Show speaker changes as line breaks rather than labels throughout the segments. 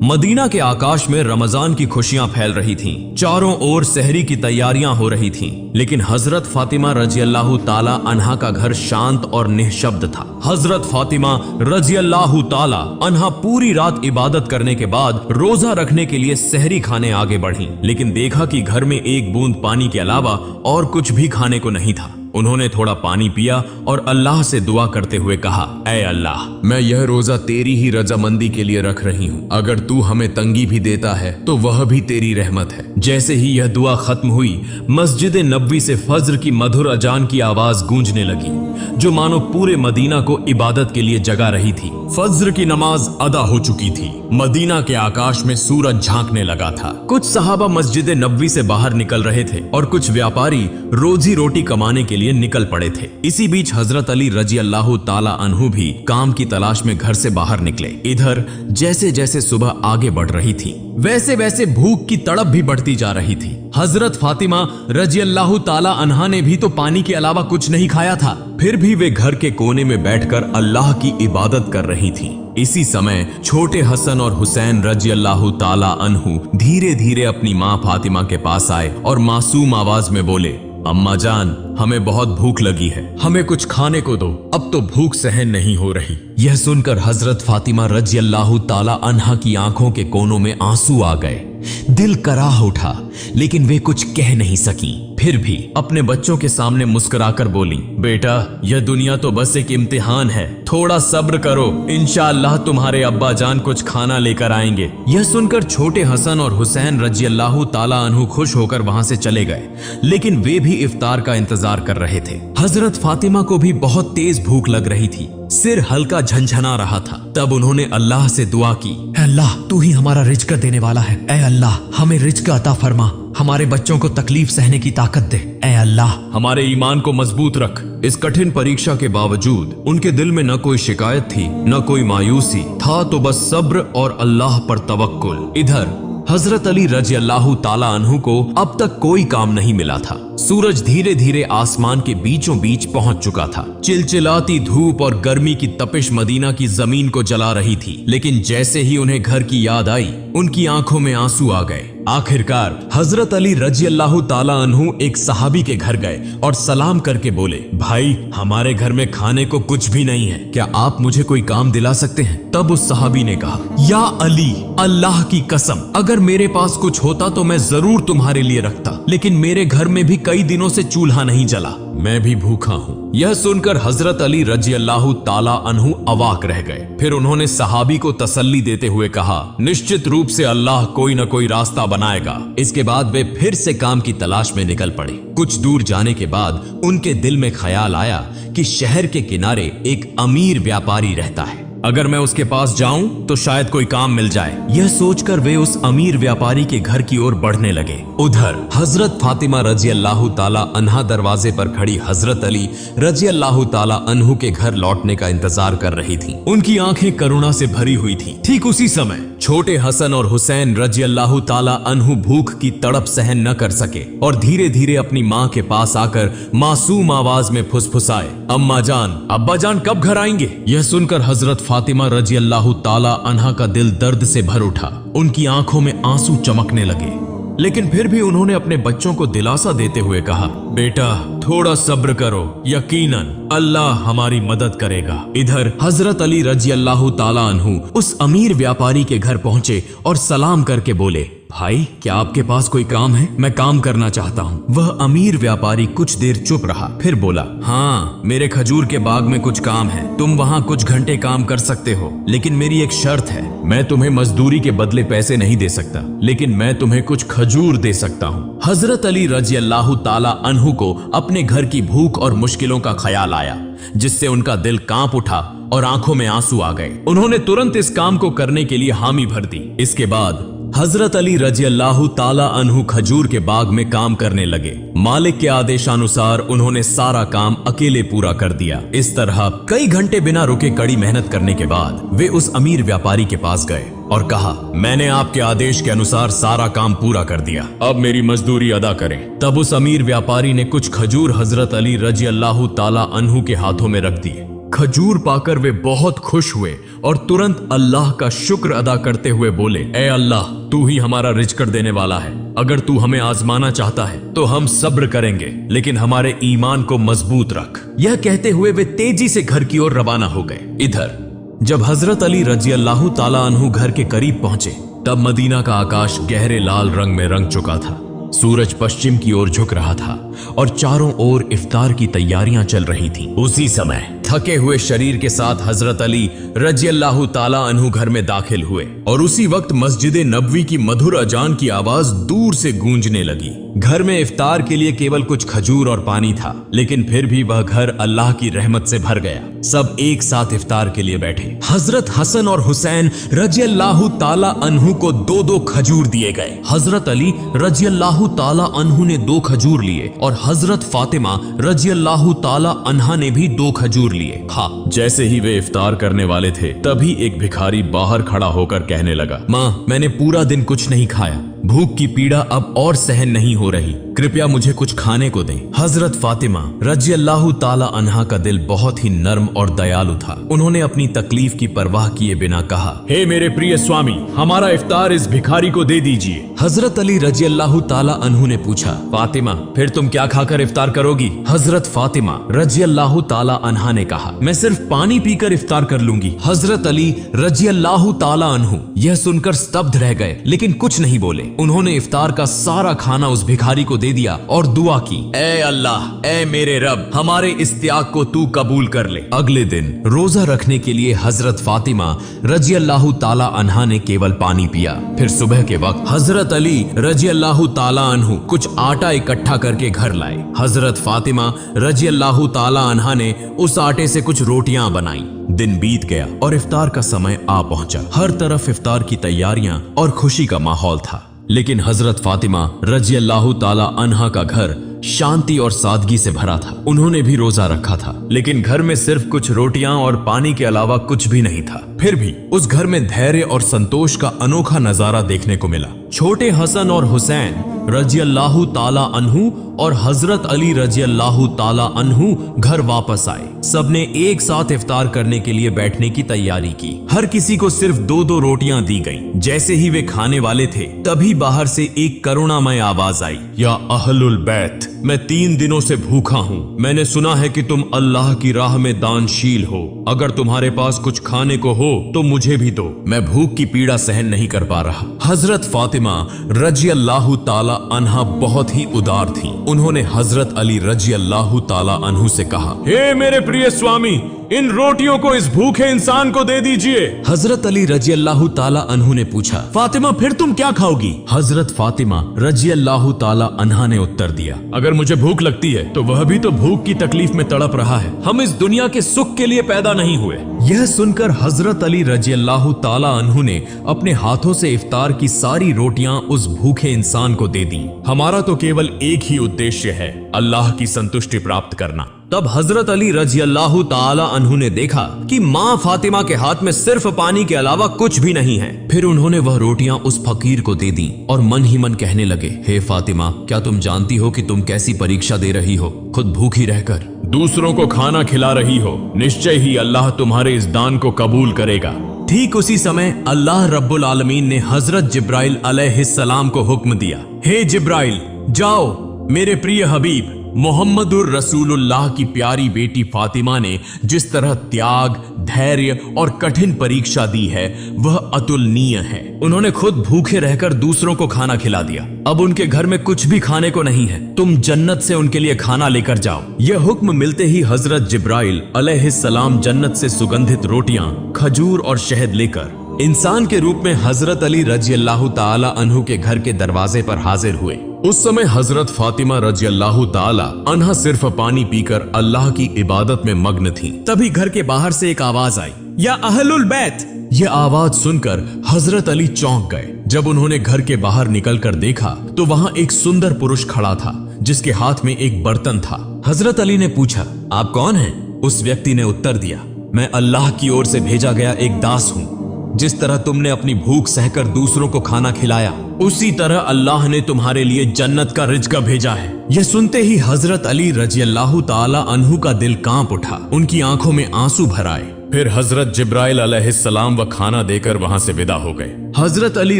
Medina के आकाश में रमजान की खुशियां फैल रही थीं। चारों ओर सहरी की तैयारियां हो रही थीं, लेकिन हजरत फातिमा रजी अल्लाह ताला अन्हा का घर शांत और निःशब्द था। हजरत फातिमा रजी अल्लाह ताला अन्हा पूरी रात इबादत करने के बाद रोजा रखने के लिए सहरी खाने आगे बढ़ी, लेकिन देखा कि घर में एक बूंद पानी के अलावा और कुछ भी खाने को नहीं था। उन्होंने थोड़ा पानी पिया और अल्लाह से दुआ करते हुए कहा, ऐ अल्लाह, मैं यह रोजा तेरी ही रजामंदी के लिए रख रही हूँ। अगर तू हमें तंगी भी देता है तो वह भी तेरी रहमत है। जैसे ही यह दुआ खत्म हुई, मस्जिद नबवी से फज्र की मधुर अजान की आवाज गूंजने लगी, जो मानो पूरे मदीना को इबादत के लिए जगा रही थी। फज्र की नमाज अदा हो चुकी थी। मदीना के आकाश में सूरज झांकने लगा था। कुछ सहाबा मस्जिद नबवी से बाहर निकल रहे थे और कुछ व्यापारी रोजी रोटी कमाने के लिए निकल पड़े थे। इसी बीच हजरत अली रजी अल्लाह ताला अन्हु भी काम की तलाश में घर से बाहर निकले। इधर जैसे जैसे सुबह आगे बढ़ रही थी, वैसे वैसे भूख की तड़प भी बढ़ती जा रही थी। हजरत फातिमा रजी अल्लाह ताला अन्हा ने भी तो पानी के अलावा कुछ नहीं खाया था, फिर भी वे घर के कोने में बैठकर अल्लाह की इबादत कर रही थी। इसी समय छोटे हसन और हुसैन रजी अल्लाह ताला अन्हु धीरे धीरे अपनी माँ फातिमा के पास आए और मासूम आवाज में बोले, अम्मा जान, हमें बहुत भूख लगी है, हमें कुछ खाने को दो, अब तो भूख सहन नहीं हो रही। यह सुनकर हजरत फातिमा रजी अल्लाह ताला अन्हा की आंखों के कोनों में आंसू आ गए। दिल कराह उठा, लेकिन वे कुछ कह नहीं सकी। फिर भी अपने बच्चों के सामने मुस्कुराकर बोली, बेटा, यह दुनिया तो बस एक इम्तिहान है, थोड़ा सब्र करो, इंशाअल्लाह तुम्हारे अब्बा जान कुछ खाना लेकर आएंगे। यह सुनकर छोटे हसन और हुसैन रजी अल्लाह ताला अन्हु खुश होकर वहां से चले गए, लेकिन वे भी इफ्तार का इंतजार कर रहे थे। हजरत फातिमा को भी बहुत तेज भूख लग रही थी, सिर हल्का झंझना रहा था। तब उन्होंने अल्लाह से दुआ की, अल्लाह, तू ही हमारा रिज्क देने वाला है। ऐ अल्लाह, हमें रिज्क अता फरमा, हमारे बच्चों को तकलीफ सहने की ताकत दे। ऐ अल्लाह, हमारे ईमान को मजबूत रख। इस कठिन परीक्षा के बावजूद उनके दिल में न कोई शिकायत थी, न कोई मायूसी था, तो बस सब्र और अल्लाह पर तवक्कुल। इधर हजरत अली रजी अल्लाह ताला अन्हु को अब तक कोई काम नहीं मिला था। सूरज धीरे धीरे आसमान के बीचों बीच पहुंच चुका था। चिलचिलाती धूप और गर्मी की तपिश मदीना की जमीन को जला रही थी, लेकिन जैसे ही उन्हें घर की याद आई, उनकी आंखों में आंसू आ गए। आखिरकार हजरत अली रजी अल्लाह ताला अन्हु एक सहाबी के घर गए और सलाम करके बोले, भाई, हमारे घर में खाने को कुछ भी नहीं है, क्या आप मुझे कोई काम दिला सकते हैं? तब उस सहाबी ने कहा, या अली, अल्लाह की कसम, अगर मेरे पास कुछ होता तो मैं जरूर तुम्हारे लिए रखता, लेकिन मेरे घर में भी कई दिनों से चूल्हा नहीं जला, मैं भी भूखा हूँ। यह सुनकर हजरत अली रजी अल्लाह ताला अन्हु अवाक रह गए। फिर उन्होंने सहाबी को तसल्ली देते हुए कहा, निश्चित रूप से अल्लाह कोई न कोई रास्ता बनाएगा। इसके बाद वे फिर से काम की तलाश में निकल पड़े। कुछ दूर जाने के बाद उनके दिल में ख्याल आया कि शहर के किनारे एक अमीर व्यापारी रहता है, अगर मैं उसके पास जाऊं तो शायद कोई काम मिल जाए। यह सोचकर वे उस अमीर व्यापारी के घर की ओर बढ़ने लगे। उधर हजरत फातिमा रजी अल्लाह ताला अन्हा दरवाजे पर खड़ी हजरत अली रजी अल्लाह ताला अन्हु के घर लौटने का इंतजार कर रही थी। उनकी आंखें करुणा से भरी हुई थी। ठीक उसी समय छोटे हसन और हुसैन रजी अल्लाह ताला अन्हु भूख की तड़प सहन न कर सके और धीरे धीरे अपनी माँ के पास आकर मासूम आवाज में फुसफुसाए, अम्मा जान, अब्बा जान कब घर आएंगे? यह सुनकर हजरत फातिमा रजी अल्लाह ताला अन्हा का दिल दर्द से भर उठा। उनकी आंखों में आंसू चमकने लगे, लेकिन फिर भी उन्होंने अपने बच्चों को दिलासा देते हुए कहा, बेटा, थोड़ा सब्र करो, यकीनन अल्लाह हमारी मदद करेगा। इधर हजरत अली रजी अल्लाह ताला अन्हु उस अमीर व्यापारी के घर पहुंचे और सलाम करके बोले, भाई, क्या आपके पास कोई काम है? मैं काम करना चाहता हूँ। वह अमीर व्यापारी कुछ देर चुप रहा, फिर बोला, हाँ, मेरे खजूर के बाग में कुछ काम है, तुम वहाँ कुछ घंटे काम कर सकते हो, लेकिन मेरी एक शर्त है, मैं तुम्हें मजदूरी के बदले पैसे नहीं दे सकता, लेकिन मैं तुम्हें कुछ खजूर दे सकता हूँ। हजरत अली रजी अल्लाह ताला अन्हु को अपने घर की भूख और मुश्किलों का ख्याल आया, जिससे उनका दिल कांप उठा और आंखों में आंसू आ गए। उन्होंने तुरंत इस काम को करने के लिए हामी भर दी। इसके बाद हजरत अली रजी अल्लाह ताला अन्हु खजूर के बाग में काम करने लगे। मालिक के आदेशानुसार उन्होंने सारा काम अकेले पूरा कर दिया। इस तरह कई घंटे बिना रुके कड़ी मेहनत करने के बाद वे उस अमीर व्यापारी के पास गए और कहा, मैंने आपके आदेश के अनुसार सारा काम पूरा कर दिया, अब मेरी मजदूरी अदा करें। तब उस अमीर व्यापारी ने कुछ खजूर हजरत अली रजी अल्लाह ताला अन्हु के हाथों में रख दिए खजूर पाकर वे बहुत खुश हुए और तुरंत अल्लाह का शुक्र अदा करते हुए बोले, ए अल्लाह, तू ही हमारा रिज़्क देने वाला है। अगर तू हमें आजमाना चाहता है तो हम सब्र करेंगे, लेकिन हमारे ईमान को मजबूत रख। यह कहते हुए वे तेजी से घर की ओर रवाना हो गए। इधर जब हजरत अली रजी अल्लाह ताला अन्हु घर के करीब पहुंचे, तब मदीना का आकाश गहरे लाल रंग में रंग चुका था। सूरज पश्चिम की ओर झुक रहा था और चारों ओर इफ्तार की तैयारियां चल रही थीं। उसी समय थके हुए शरीर के साथ हजरत अली रजी अल्लाह ताला अन्हु घर में दाखिल हुए और उसी वक्त मस्जिद नबवी की मधुर अजान की आवाज दूर से गूंजने लगी। घर में इफ्तार के लिए केवल कुछ खजूर और पानी था, लेकिन फिर भी वह घर अल्लाह की रहमत से भर गया। सब एक साथ इफ्तार के लिए बैठे। हजरत हसन और हुसैन रजी अल्लाह ताला अन्हु को 2-2 खजूर दिए गए। हजरत अली रजी अल्लाह ताला अन्हु ने 2 खजूर लिए और हजरत फातिमा रजी अल्लाह ताला अन्हा ने भी 2 खजूर लिए। हाँ, जैसे ही वे इफ्तार करने वाले थे, तभी एक भिखारी बाहर खड़ा होकर कहने लगा, माँ, मैंने पूरा दिन कुछ नहीं खाया, भूख की पीड़ा अब और सहन नहीं हो रही, कृपया मुझे कुछ खाने को दें। हजरत फातिमा रजी अल्लाह ताला अन्हा का दिल बहुत ही नर्म और दयालु था। उन्होंने अपनी तकलीफ की परवाह किए बिना कहा, हे मेरे प्रिय स्वामी, हमारा इफ्तार इस भिखारी को दे दीजिए। हजरत अली रजी अल्लाह ताला अन्हु ने पूछा, फातिमा, फिर तुम क्या खाकर इफ्तार करोगी? हजरत फातिमा रजी अल्लाह ताला अन्हा ने कहा, मैं सिर्फ पानी पीकर इफ्तार कर लूंगी। हजरत अली रजी अल्लाह ताला अन्हु यह सुनकर स्तब्ध रह गए, लेकिन कुछ नहीं बोले। उन्होंने इफ्तार का सारा खाना उस भिखारी को दे दिया और दुआ की, ए अल्लाह, ए मेरे रब, हमारे इस त्याग को तू कबूल कर ले। अगले दिन रोजा रखने के लिए हजरत फातिमा रजी अल्लाह ताला अन्हा ने केवल पानी पिया। फिर सुबह के वक्त हजरत अली रजी अल्लाह ताला अन्हु कुछ आटा इकट्ठा करके घर लाए। हजरत फातिमा रजी अल्लाह ताला अन्हा ने उस आटे से कुछ रोटियां बनाई। दिन बीत गया और इफ्तार का समय आ पहुंचा। हर तरफ इफ्तार की तैयारियां और खुशी का माहौल था, लेकिन हजरत फातिमा रजी अल्लाह ताला अन्हा का घर शांति और सादगी से भरा था। उन्होंने भी रोजा रखा था, लेकिन घर में सिर्फ कुछ रोटियां और पानी के अलावा कुछ भी नहीं था। फिर भी उस घर में धैर्य और संतोष का अनोखा नजारा देखने को मिला। छोटे हसन और हुसैन रजी अल्लाह ताला अन्हु और हजरत अली रजी अल्लाह ताला अन्हु घर वापस आए। सबने एक साथ इफ्तार करने के लिए बैठने की तैयारी की। हर किसी को सिर्फ 2-2 रोटियां दी गईं। जैसे ही वे खाने वाले थे, तभी बाहर से एक करुणामय आवाज आई, या अहलुल बैत, मैं 3 दिनों से भूखा हूँ। मैंने सुना है कि तुम अल्लाह की राह में दानशील हो। अगर तुम्हारे पास कुछ खाने को हो तो मुझे भी दो, मैं भूख की पीड़ा सहन नहीं कर पा रहा। हजरत फातिमा रजी अल्लाह ताला अन्हा बहुत ही उदार थी। उन्होंने हजरत अली रजी अल्लाह ताला अन्हु से कहा, हे मेरे प्रिय स्वामी, इन रोटियों को इस भूखे इंसान को दे दीजिए। हजरत अली रजी अल्लाह ताला अन्हु ने पूछा, फातिमा, फिर तुम क्या खाओगी? हजरत फातिमा रजी अल्लाह ताला अन्हा ने उत्तर दिया, अगर मुझे भूख लगती है तो वह भी तो भूख की तकलीफ में तड़प रहा है। हम इस दुनिया के सुख के लिए पैदा नहीं हुए। यह सुनकर हजरत अली रजी अल्लाह ताला अन्हु ने अपने हाथों से इफ्तार की सारी रोटियां उस भूखे इंसान को दे दी। हमारा तो केवल एक ही उद्देश्य है, अल्लाह की संतुष्टि प्राप्त करना। तब हजरत अली रजी अल्लाह ताला अन्हु ने देखा कि माँ फातिमा के हाथ में सिर्फ पानी के अलावा कुछ भी नहीं है। फिर उन्होंने वह रोटियां उस फकीर को दे दी और मन ही मन कहने लगे, हे फातिमा, क्या तुम जानती हो कि तुम कैसी परीक्षा दे रही हो? खुद भूखी रहकर दूसरों को खाना खिला रही हो। निश्चय ही अल्लाह तुम्हारे इस दान को कबूल करेगा। ठीक उसी समय अल्लाह रब्बुल आलमीन ने हजरत जिब्राइल अलैहिस्सलाम को हुक्म दिया, हे जिब्राइल, जाओ, मेरे प्रिय हबीब मोहम्मदुर रसूलुल्लाह की प्यारी बेटी फातिमा ने जिस तरह त्याग, धैर्य और कठिन परीक्षा दी है, वह अतुलनीय है। उन्होंने खुद भूखे रहकर दूसरों को खाना खिला दिया। अब उनके घर में कुछ भी खाने को नहीं है। तुम जन्नत से उनके लिए खाना लेकर जाओ। यह हुक्म मिलते ही हजरत जिब्राइल अलैहिस्सलाम जन्नत से सुगंधित रोटियां, खजूर और शहद लेकर इंसान के रूप में हजरत अली रजी अल्लाह ताला अन्हु के घर के दरवाजे पर हाजिर हुए। उस समय हजरत फातिमा रजी अल्लाह ताला अन्हा सिर्फ पानी पीकर अल्लाह की इबादत में मग्न थी। तभी घर के बाहर से एक आवाज आई, या अहलुल बैत। यह आवाज सुनकर हजरत अली चौंक गए। जब उन्होंने घर के बाहर निकलकर देखा तो वहां एक सुंदर पुरुष खड़ा था, जिसके हाथ में एक बर्तन था। हजरत अली ने पूछा, आप कौन हैं? उस व्यक्ति ने उत्तर दिया, मैं अल्लाह की ओर से भेजा गया एक दास हूँ। जिस तरह तुमने अपनी भूख सहकर दूसरों को खाना खिलाया, उसी तरह अल्लाह ने तुम्हारे लिए जन्नत का रिज़्क भेजा है। यह सुनते ही हजरत अली रजियल्लाहु ताला अन्हु का दिल कांप उठा, उनकी आंखों में आंसू भर आए। फिर हजरत जिब्राइल अलैहिस्सलाम व खाना देकर वहां से विदा हो गए। हजरत अली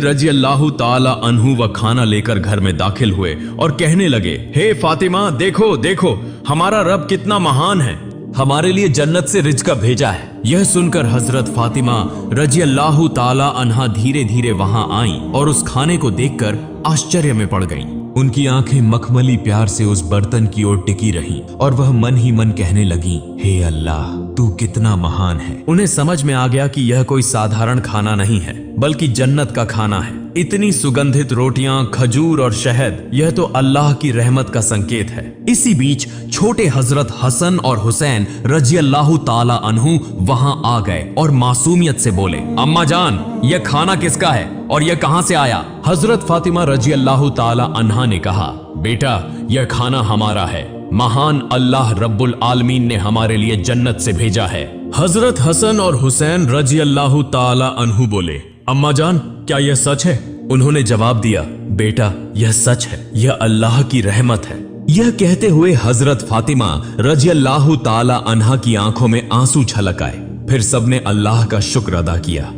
रजियल्लाहु ताला अन्हु व खाना लेकर घर में दाखिल हुए और कहने लगे, हे फातिमा, देखो देखो हमारा रब कितना महान है, हमारे लिए जन्नत से रिज़्क़ भेजा है। यह सुनकर हजरत फातिमा रजियल्लाहु ताला अन्हा धीरे धीरे वहां आई और उस खाने को देखकर आश्चर्य में पड़ गईं। उनकी आंखें मखमली प्यार से उस बर्तन की ओर टिकी रहीं और वह मन ही मन कहने लगी, हे अल्लाह, तू कितना महान है। उन्हें समझ में आ गया कि यह कोई साधारण खाना नहीं है, बल्कि जन्नत का खाना है। इतनी सुगंधित रोटियां, खजूर और शहद, यह तो अल्लाह की रहमत का संकेत है। इसी बीच छोटे हजरत हसन और हुसैन रजियल्लाहु ताला अन्हु वहां आ गए और मासूमियत से बोले, अम्मा जान, यह खाना किसका है और यह कहां से आया? हजरत फातिमा रजियल्लाहु ताला अन्हा ने कहा, बेटा, यह खाना हमारा है, महान अल्लाह रब्बुल आलमीन ने हमारे लिए जन्नत से भेजा है। हजरत हसन और हुसैन रजियल्लाहु ताला अन्हु बोले, अम्मा जान, क्या यह सच है? उन्होंने जवाब दिया, बेटा, यह सच है, यह अल्लाह की रहमत है। यह कहते हुए हजरत फातिमा रजियल्लाहु ताला अन्हा की आंखों में आंसू छलक आए। फिर सबने अल्लाह का शुक्र अदा किया।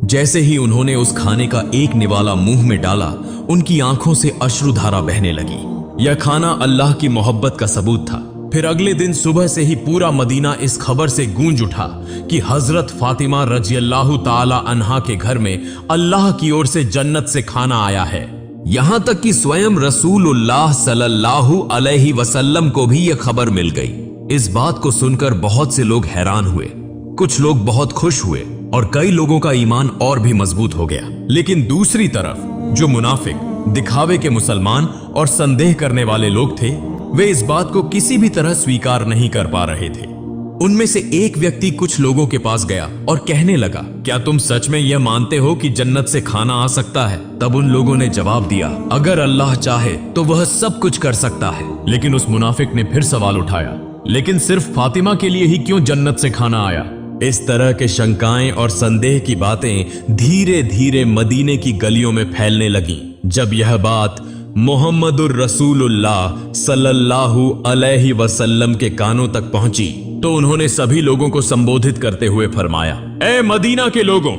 जैसे ही उन्होंने उस खाने का एक निवाला मुंह में डाला, उनकी आंखों से अश्रुधारा बहने लगी। यह खाना अल्लाह की मोहब्बत का सबूत था। फिर अगले दिन सुबह से ही पूरा मदीना इस खबर से गूंज उठा कि हजरत फातिमा रजियल्लाहु ताला अन्हा के घर में अल्लाह की ओर से जन्नत से खाना आया है। यहां तक कि स्वयं रसूलुल्लाह सल्लल्लाहु अलैहि वसल्लम को भी यह खबर मिल गई। इस बात को सुनकर बहुत से लोग हैरान हुए, कुछ लोग बहुत खुश हुए और कई लोगों का ईमान और भी मजबूत हो गया। लेकिन दूसरी तरफ जो मुनाफिक, दिखावे के मुसलमान और संदेह करने वाले लोग थे, वे इस बात को किसी भी तरह स्वीकार नहीं कर पा रहे थे। उनमें से एक व्यक्ति कुछ लोगों के पास गया और कहने लगा, क्या तुम सच में यह मानते हो कि जन्नत से खाना आ सकता है? तब उन लोगों ने जवाब दिया, अगर अल्लाह चाहे तो वह सब कुछ कर सकता है। लेकिन उस मुनाफिक ने फिर सवाल उठाया, लेकिन सिर्फ फातिमा के लिए ही क्यों जन्नत से खाना आया? इस तरह के शंकाएं और संदेह की बातें धीरे धीरे मदीने की गलियों में फैलने लगीं। जब यह बात मोहम्मदुर रसूलुल्लाह सल्लल्लाहु अलैहि वसल्लम के कानों तक पहुंची तो उन्होंने सभी लोगों को संबोधित करते हुए फरमाया, ए मदीना के लोगों,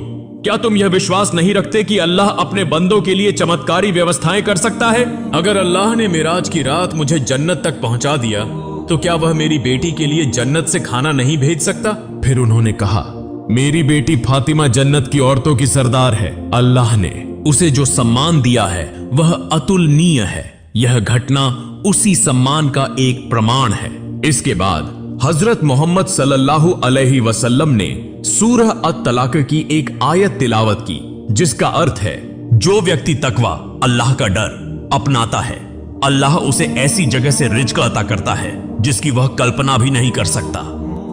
क्या तुम यह विश्वास नहीं रखते कि अल्लाह अपने बंदों के लिए चमत्कारी व्यवस्थाएं कर सकता है? अगर अल्लाह ने मिराज की रात मुझे जन्नत तक पहुंचा दिया तो क्या वह मेरी बेटी के लिए जन्नत से खाना नहीं भेज सकता? फिर उन्होंने कहा, मेरी बेटी फातिमा जन्नत की औरतों की सरदार है। अल्लाह ने उसे जो सम्मान दिया है वह अतुलनीय है। यह घटना उसी सम्मान का एक प्रमाण है। इसके बाद हजरत मोहम्मद सल्लल्लाहु अलैहि वसल्लम ने सूरह अत-तलाक की एक आयत तिलावत की, जिसका अर्थ है, जो व्यक्ति तकवा, अल्लाह का डर अपनाता है, अल्लाह उसे ऐसी जगह से रिज़्क़ अता करता है जिसकी वह कल्पना भी नहीं कर सकता।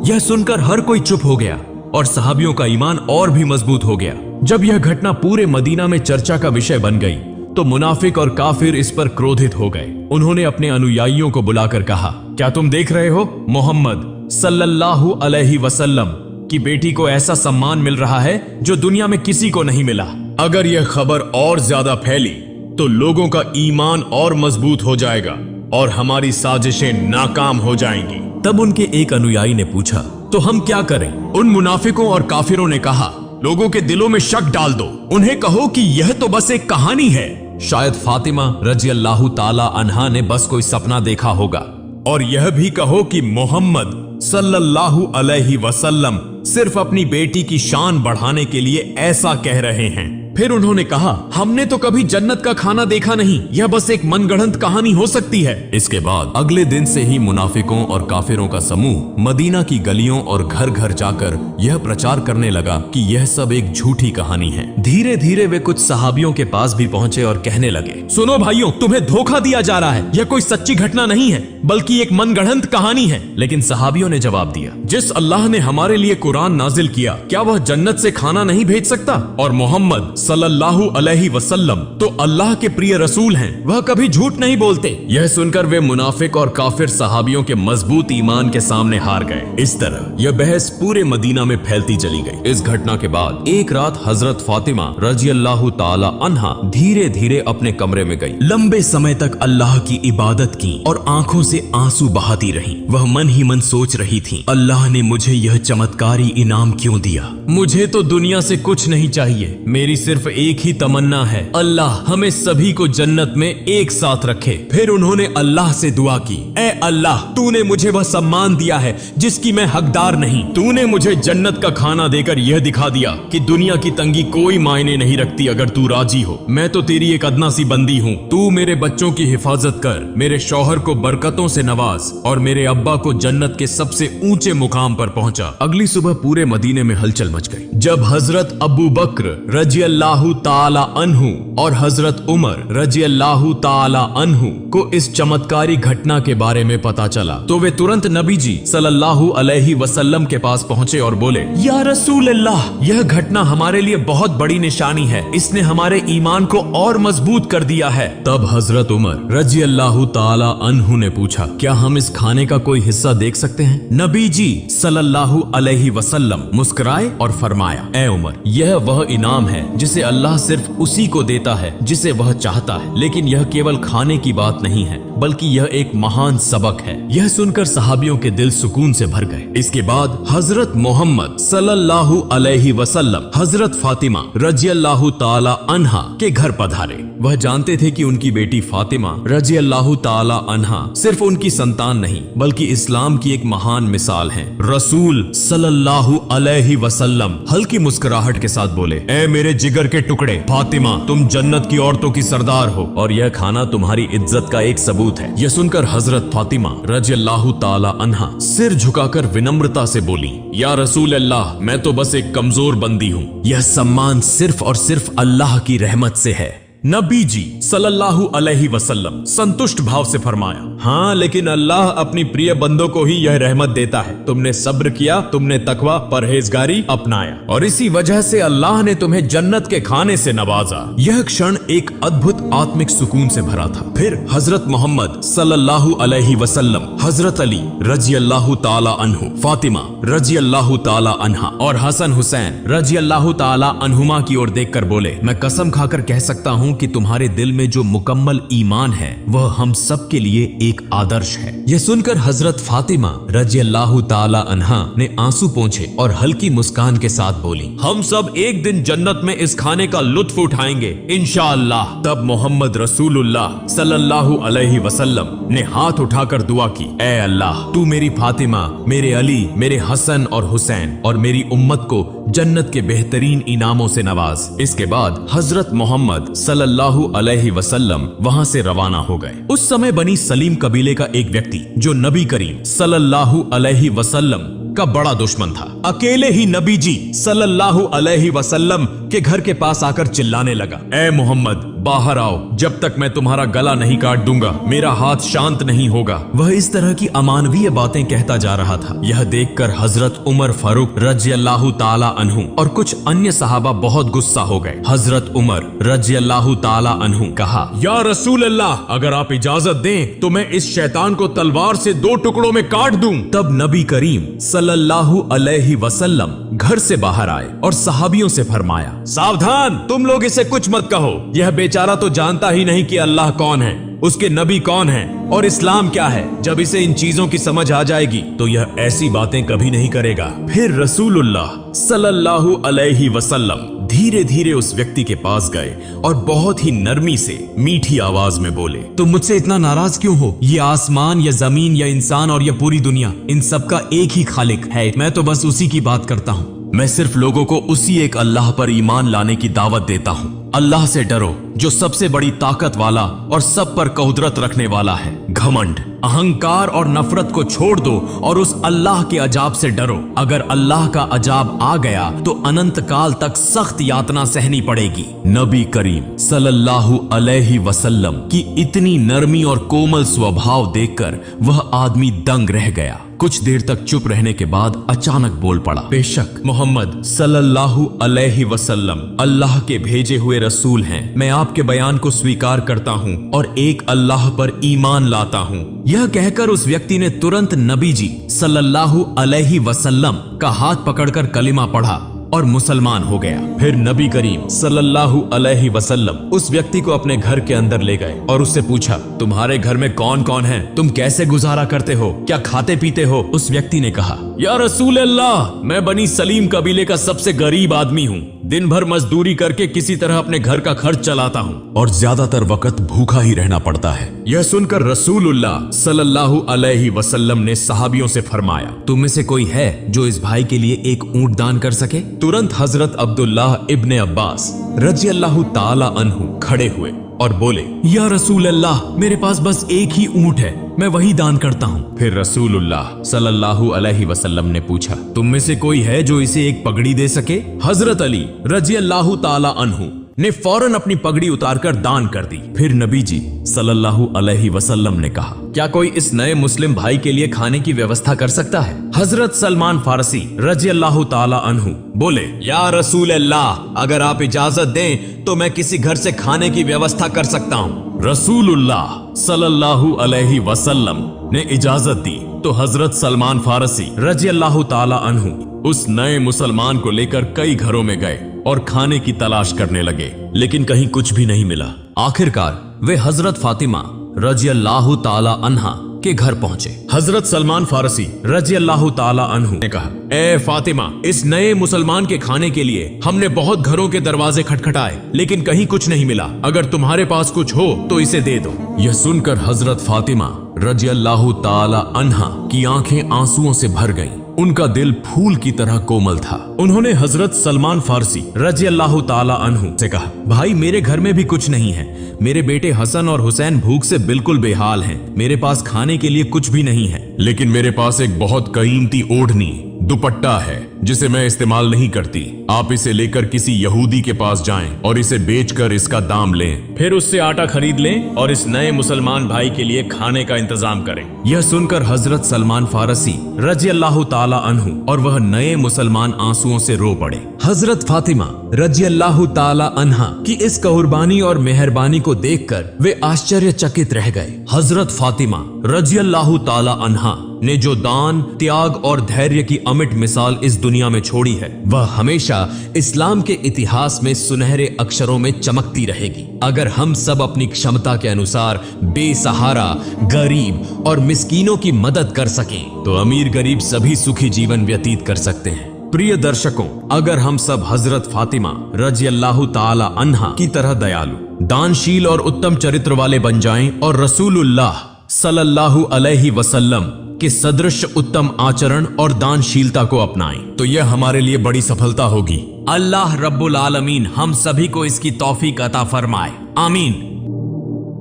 यह सुनकर हर कोई चुप हो गया और सहाबियों का ईमान और भी मजबूत हो गया। जब यह घटना पूरे मदीना में चर्चा का विषय बन गई तो मुनाफिक और काफिर इस पर क्रोधित हो गए। उन्होंने अपने अनुयायियों को बुलाकर कहा, क्या तुम देख रहे हो, मोहम्मद सल्लल्लाहु अलैहि वसल्लम की बेटी को ऐसा सम्मान मिल रहा है जो दुनिया में किसी को नहीं मिला। अगर यह खबर और ज्यादा फैली तो लोगों का ईमान और मजबूत हो जाएगा और हमारी साजिशें नाकाम हो जाएंगी। तब उनके एक अनुयायी ने पूछा, तो हम क्या करें? उन मुनाफिकों और काफिरों ने कहा, लोगों के दिलों में शक डाल दो, उन्हें कहो कि यह तो बस एक कहानी है। शायद फातिमा रजियल्लाहु ताला अन्हा ने बस कोई सपना देखा होगा। और यह भी कहो कि मोहम्मद सल्लल्लाहु अलैहि वसल्लम सिर्फ अपनी बेटी की शान बढ़ाने के लिए ऐसा कह रहे हैं। फिर उन्होंने कहा, हमने तो कभी जन्नत का खाना देखा नहीं, यह बस एक मनगढ़ंत कहानी हो सकती है। इसके बाद अगले दिन से ही मुनाफिकों और काफिरों का समूह मदीना की गलियों और घर घर जाकर यह प्रचार करने लगा कि यह सब एक झूठी कहानी है। धीरे धीरे वे कुछ सहाबियों के पास भी पहुंचे और कहने लगे, सुनो भाइयों, तुम्हें धोखा दिया जा रहा है, यह कोई सच्ची घटना नहीं है बल्कि एक मनगढ़ंत कहानी है। लेकिन सहाबियों ने जवाब दिया, जिस अल्लाह ने हमारे लिए कुरान नाजिल किया, क्या वह जन्नत से खाना नहीं भेज सकता? और मोहम्मद सल्लल्लाहु अलैहि वसल्लम तो अल्लाह के प्रिय रसूल हैं, वह कभी झूठ नहीं बोलते। यह सुनकर वे मुनाफिक और काफिर सहाबियों के मजबूत ईमान के सामने हार गए। इस तरह यह बहस पूरे मदीना में फैलती चली गई। इस घटना के बाद एक रात हजरत फातिमा रजियल्लाहु ताला अन्हा धीरे धीरे अपने कमरे में गई। लंबे समय तक अल्लाह की इबादत की और आंखों से आंसू बहाती रही। वह मन ही मन सोच रही थी, अल्लाह ने मुझे यह चमत्कारी इनाम क्यों दिया? मुझे तो दुनिया से कुछ नहीं चाहिए, मेरी सिर्फ एक ही तमन्ना है, अल्लाह हमें सभी को जन्नत में एक साथ रखे। फिर उन्होंने अल्लाह से दुआ की, ऐ अल्लाह, तूने मुझे वह सम्मान दिया है जिसकी मैं हकदार नहीं। तूने मुझे जन्नत का खाना देकर यह दिखा दिया कि दुनिया की तंगी कोई मायने नहीं रखती अगर तू राजी हो। मैं तो तेरी एक अदना सी बंदी हूँ। तू मेरे बच्चों की हिफाजत कर, मेरे शौहर को बरकतों से नवाज और मेरे अब्बा को जन्नत के सबसे ऊंचे मुकाम पर पहुंचा। अगली सुबह पूरे मदीने में हलचल मच गई जब हजरत अबू बकर रजियल्लाहु ताला अन्हु और हजरत उमर रजियल्लाहु ताला अन्हु को इस चमत्कारी घटना के बारे में पता चला तो वे तुरंत नबी जी सल्लल्लाहु अलैहि वसल्लम के पास पहुंचे और बोले, या रसूल अल्लाह, यह घटना हमारे लिए बहुत बड़ी निशानी है, इसने हमारे ईमान को और मजबूत कर दिया है। तब हजरत उमर रजियल्लाहु ताला अन्हु ने पूछा, क्या हम इस खाने का कोई हिस्सा देख सकते हैं? नबी जी सल्लल्लाहु अलैहि वसल्लम मुस्कुराए और फरमाया, ए उमर, यह वह इनाम है जिसे अल्लाह सिर्फ उसी को देता है जिसे वह चाहता है। लेकिन यह केवल खाने की बात नहीं है, बल्कि यह एक महान सबक है। यह सुनकर सहाबियों के दिल सुकून से भर गए। इसके बाद हजरत मोहम्मद सल्लल्लाहु अलैहि वसल्लम हजरत फातिमा रजियल्लाहु ताला अन्हा के घर पधारे। वह जानते थे कि उनकी बेटी फातिमा रजियल्लाहु ताला अन्हा सिर्फ उनकी संतान नहीं, बल्कि इस्लाम की एक महान मिसाल है। रसूल सल्लल्लाहु अलैहि वसल्लम हल्की मुस्कुराहट के साथ बोले, ए मेरे जिगर के टुकड़े, फातिमा, तुम जन्नत की औरतों की सरदार हो और यह खाना तुम्हारी इज्जत का एक सबूत है। यह सुनकर हजरत फातिमा रजियल्लाहु ताला अन्हा सिर झुकाकर विनम्रता से बोली, या रसूल अल्लाह, मैं तो बस एक कमजोर बंदी हूँ। यह सम्मान सिर्फ और सिर्फ अल्लाह की रहमत से है। नबी जी सल्लल्लाहु अलैहि वसल्लम संतुष्ट भाव से फरमाया, हाँ, लेकिन अल्लाह अपनी प्रिय बंदों को ही यह रहमत देता है। तुमने सब्र किया, तुमने तकवा परहेजगारी अपनाया और इसी वजह से अल्लाह ने तुम्हें जन्नत के खाने से नवाजा। यह क्षण एक अद्भुत आत्मिक सुकून से भरा था। फिर हजरत मोहम्मद सल्लल्लाहु अलैहि वसल्लम हजरत अली रजियल्लाहु ताला अन्हु, फातिमा रजियल्लाहु ताला अन्हा और हसन हुसैन रजियल्लाहु ताला अन्हुमा की ओर देखकर बोले, मैं कसम खाकर कह सकता हूँ कि तुम्हारे दिल में जो मुकम्मल ईमान है वह हम सब के लिए एक आदर्श है। यह सुनकर हजरत फातिमा रजियल्लाहु ताला अन्हा ने आंसू पोंछे और हल्की मुस्कान के साथ बोली, हम सब एक दिन जन्नत में इस खाने का लुत्फ उठाएंगे इंशाअल्लाह। तब मोहम्मद रसूलुल्लाह सल्लल्लाहु अलैहि वसल्लम ने हाथ उठाकर दुआ की, ए अल्लाह, तू मेरी फातिमा, मेरे अली, मेरे हसन और हुसैन और मेरी उम्मत को जन्नत के बेहतरीन इनामों से नवाज। इसके बाद हजरत मोहम्मद सल्लल्लाहु अलैहि वसल्लम वहां से रवाना हो गए। उस समय बनी सलीम कबीले का एक व्यक्ति जो नबी करीम सल्लल्लाहु अलैहि वसल्लम का बड़ा दुश्मन था, अकेले ही नबी जी सल्लल्लाहु अलैहि वसल्लम के घर के पास आकर चिल्लाने लगा, ए मोहम्मद, बाहर आओ, जब तक मैं तुम्हारा गला नहीं काट दूंगा मेरा हाथ शांत नहीं होगा। वह इस तरह की अमानवीय बातें कहता जा रहा था। यह देखकर हजरत उमर फारूक रजियल्लाहु ताला अन्हु और कुछ अन्य सहाबा बहुत गुस्सा हो गए। हजरत उमर रजियल्लाहु ताला अन्हु कहा, या रसूल अल्लाह, अगर आप इजाजत दें तो मैं इस शैतान को तलवार से 2 टुकड़ों में काट दूं। तब नबी करीम सल्लल्लाहु अलैहि वसल्लम घर से बाहर आए और सहाबियों से फरमाया, सावधान, तुम लोग इसे कुछ मत कहो। यह बेचारा तो जानता ही नहीं कि अल्लाह कौन है, उसके नबी कौन हैं और इस्लाम क्या है। जब इसे इन चीजों की समझ आ जाएगी तो यह ऐसी बातें कभी नहीं करेगा। फिर रसूलुल्लाह सल्लल्लाहु अलैहि वसल्लम धीरे धीरे उस व्यक्ति के पास गए और बहुत ही नरमी से मीठी आवाज में बोले, तुम मुझसे इतना नाराज क्यों हो? ये आसमान या जमीन या इंसान और यह पूरी दुनिया, इन सब का एक ही खालिक है। मैं तो बस उसी की बात करता हूँ। मैं सिर्फ लोगों को उसी एक अल्लाह पर ईमान लाने की दावत देता हूँ। अल्लाह से डरो जो सबसे बड़ी ताकत वाला और सब पर कुदरत रखने वाला है। घमंड, अहंकार और नफरत को छोड़ दो और उस अल्लाह के अजाब से डरो। अगर अल्लाह का अजाब आ गया तो अनंत काल तक सख्त यातना सहनी पड़ेगी। नबी करीम सल्लल्लाहु अलैहि वसल्लम की इतनी नरमी और कोमल स्वभाव देखकर वह आदमी दंग रह गया। कुछ देर तक चुप रहने के बाद अचानक बोल पड़ा, बेशक मोहम्मद सल्लल्लाहु अलैहि वसल्लम अल्लाह के भेजे हुए रसूल हैं। मैं आपके बयान को स्वीकार करता हूँ और एक अल्लाह पर ईमान लाता हूँ। यह कहकर उस व्यक्ति ने तुरंत नबी जी सल्लल्लाहु अलैहि वसल्लम का हाथ पकड़कर कलिमा पढ़ा और मुसलमान हो गया। फिर नबी करीम सल्लल्लाहु अलैहि वसल्लम उस व्यक्ति को अपने घर के अंदर ले गए और उससे पूछा, तुम्हारे घर में कौन कौन है? तुम कैसे गुजारा करते हो? क्या खाते पीते हो? उस व्यक्ति ने कहा, या रसूल अल्लाह, मैं बनी सलीम कबीले का सबसे गरीब आदमी हूँ। दिन भर मजदूरी करके किसी तरह अपने घर का खर्च चलाता हूँ और ज्यादातर वक्त भूखा ही रहना पड़ता है। यह सुनकर रसूलुल्लाह सल्लल्लाहु अलैहि वसल्लम ने सहाबियों से फरमाया, तुम में से कोई है जो इस भाई के लिए एक ऊंट दान कर सके? तुरंत हजरत अब्दुल्लाह इब्ने अब्बास रजी अल्लाह ताला अन्हु खड़े हुए और बोले, या रसूल अल्लाह, मेरे पास बस एक ही ऊंट है, मैं वही दान करता हूँ। फिर रसूलुल्लाह सल्लल्लाहु अलैहि वसल्लम ने पूछा, तुम में से कोई है जो इसे एक पगड़ी दे सके? हजरत अली रजी अल्लाह ताला अन्हु ने फौरन अपनी पगड़ी उतारकर दान कर दी। फिर नबी जी सल्लल्लाहु अलैहि वसल्लम ने कहा, क्या कोई इस नए मुस्लिम भाई के लिए खाने की व्यवस्था कर सकता है? हजरत सलमान फारसी रजी अल्लाह ताला अन्हु बोले, या रसूल अल्लाह, अगर आप इजाजत दें तो मैं किसी घर से खाने की व्यवस्था कर सकता हूँ। रसूलुल्लाह सल्लल्लाहु अलैहि वसल्लम ने इजाजत दी तो हजरत सलमान फारसी रजी अल्लाह ताला अन्हु उस नए मुसलमान को लेकर कई घरों में गए और खाने की तलाश करने लगे, लेकिन कहीं कुछ भी नहीं मिला। आखिरकार वे हजरत फातिमा रजी अल्लाह ताला अन्हा के घर पहुंचे। हजरत सलमान फारसी रजी अल्लाह ताला अन्हु ने कहा, ए फातिमा, इस नए मुसलमान के खाने के लिए हमने बहुत घरों के दरवाजे खटखटाए, लेकिन कहीं कुछ नहीं मिला। अगर तुम्हारे पास कुछ हो तो इसे दे दो। यह सुनकर हजरत फातिमा रजी अल्लाह ताला अन्हा की आंखें आंसुओं से भर गईं। उनका दिल फूल की तरह कोमल था। उन्होंने हजरत सलमान फारसी रजी अल्लाह ताला अन्हु से कहा, भाई, मेरे घर में भी कुछ नहीं है। मेरे बेटे हसन और हुसैन भूख से बिल्कुल बेहाल हैं। मेरे पास खाने के लिए कुछ भी नहीं है, लेकिन मेरे पास एक बहुत कीमती ओढ़नी दुपट्टा है जिसे मैं इस्तेमाल नहीं करती। आप इसे लेकर किसी यहूदी के पास जाएं और इसे बेचकर इसका दाम लें, फिर उससे आटा खरीद लें और इस नए मुसलमान भाई के लिए खाने का इंतजाम करें। यह सुनकर हजरत सलमान फारसी रजी अल्लाह ताला अन्हु और वह नए मुसलमान आंसुओं से रो पड़े। हजरत फातिमा रजी अल्लाह ताला अन्हा की इस कुर्बानी और मेहरबानी को देखकर वे आश्चर्यचकित रह गए। हजरत फातिमा रजी अल्लाह ताला अन्हा ने जो दान, त्याग और धैर्य की अमिट मिसाल इस दुनिया में छोड़ी है, वह हमेशा इस्लाम के इतिहास में सुनहरे अक्षरों में चमकती रहेगी। अगर हम सब अपनी क्षमता के अनुसार बेसहारा, गरीब और मिस्कीनों की मदद कर सकें तो अमीर गरीब सभी सुखी जीवन व्यतीत कर सकते हैं। प्रिय दर्शकों, अगर हम सब हजरत फातिमा रजी अल्लाह ताला अन्हा की तरह दयालु, दानशील और उत्तम चरित्र वाले बन जाएं और रसूलुल्लाह सल्लल्लाहु अलैहि वसल्लम के सदृश उत्तम आचरण और दानशीलता को अपनाएं तो यह हमारे लिए बड़ी सफलता होगी। अल्लाह रब्बुल आलमीन हम सभी को इसकी तौफीक अता फरमाए। आमीन।